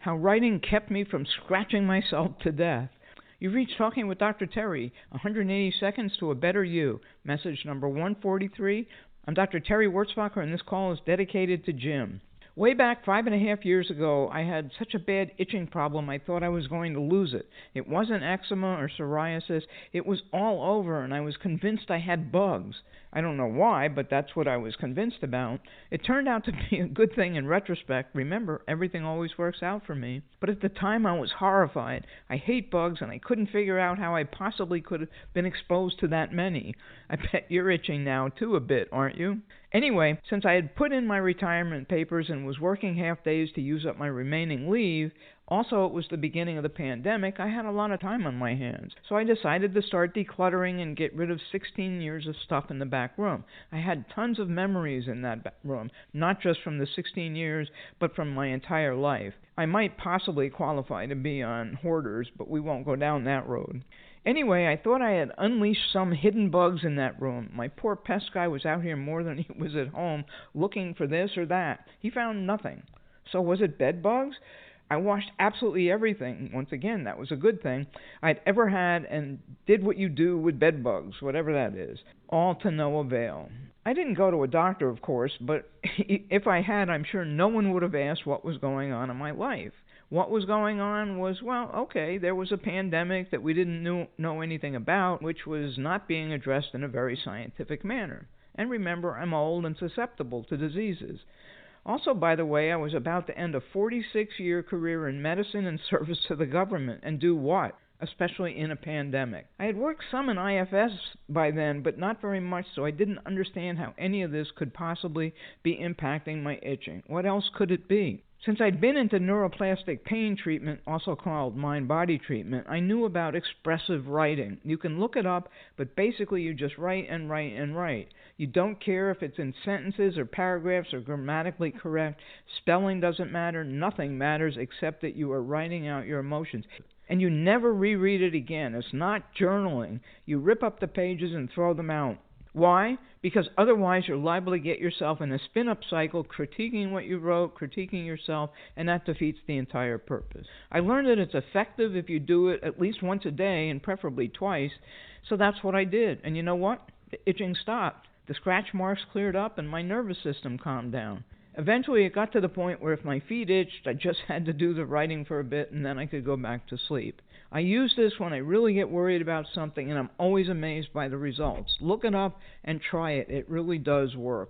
How writing kept me from scratching myself to death. You've reached Talking with Dr. Terry, 180 seconds to a better you. Message number 143. I'm Dr. Terry Wurzbacher, and this call is dedicated to Jim. Way back 5.5 years ago, I had such a bad itching problem I thought I was going to lose it. It wasn't eczema or psoriasis. It was all over, and I was convinced I had bugs. I don't know why, but that's what I was convinced about. It turned out to be a good thing in retrospect. Remember, everything always works out for me. But at the time, I was horrified. I hate bugs, and I couldn't figure out how I possibly could have been exposed to that many. I bet you're itching now, too, a bit, aren't you? Anyway, since I had put in my retirement papers and was working half days to use up my remaining leave, also it was the beginning of the pandemic, I had a lot of time on my hands. So I decided to start decluttering and get rid of 16 years of stuff in the back room. I had tons of memories in that back room, not just from the 16 years, but from my entire life. I might possibly qualify to be on Hoarders, but we won't go down that road. Anyway, I thought I had unleashed some hidden bugs in that room. My poor pest guy was out here more than he was at home looking for this or that. He found nothing. So was it bed bugs? I washed absolutely everything. Once again, that was a good thing I'd ever had and did what you do with bed bugs, whatever that is, all to no avail. I didn't go to a doctor, of course, but if I had, I'm sure no one would have asked what was going on in my life. What was going on was, well, okay, there was a pandemic that we didn't know anything about, which was not being addressed in a very scientific manner. And remember, I'm old and susceptible to diseases. Also, by the way, I was about to end a 46-year career in medicine and service to the government, and do what? Especially in a pandemic. I had worked some in IFS by then, but not very much, so I didn't understand how any of this could possibly be impacting my itching. What else could it be? Since I'd been into neuroplastic pain treatment, also called mind-body treatment, I knew about expressive writing. You can look it up, but basically you just write and write and write. You don't care if it's in sentences or paragraphs or grammatically correct. Spelling doesn't matter. Nothing matters except that you are writing out your emotions. And you never reread it again. It's not journaling. You rip up the pages and throw them out. Why? Because otherwise you're liable to get yourself in a spin-up cycle, critiquing what you wrote, critiquing yourself, and that defeats the entire purpose. I learned that it's effective if you do it at least once a day, and preferably twice, so that's what I did. And you know what? The itching stopped. The scratch marks cleared up, and my nervous system calmed down. Eventually, it got to the point where if my feet itched, I just had to do the writing for a bit, and then I could go back to sleep. I use this when I really get worried about something, and I'm always amazed by the results. Look it up and try it. It really does work.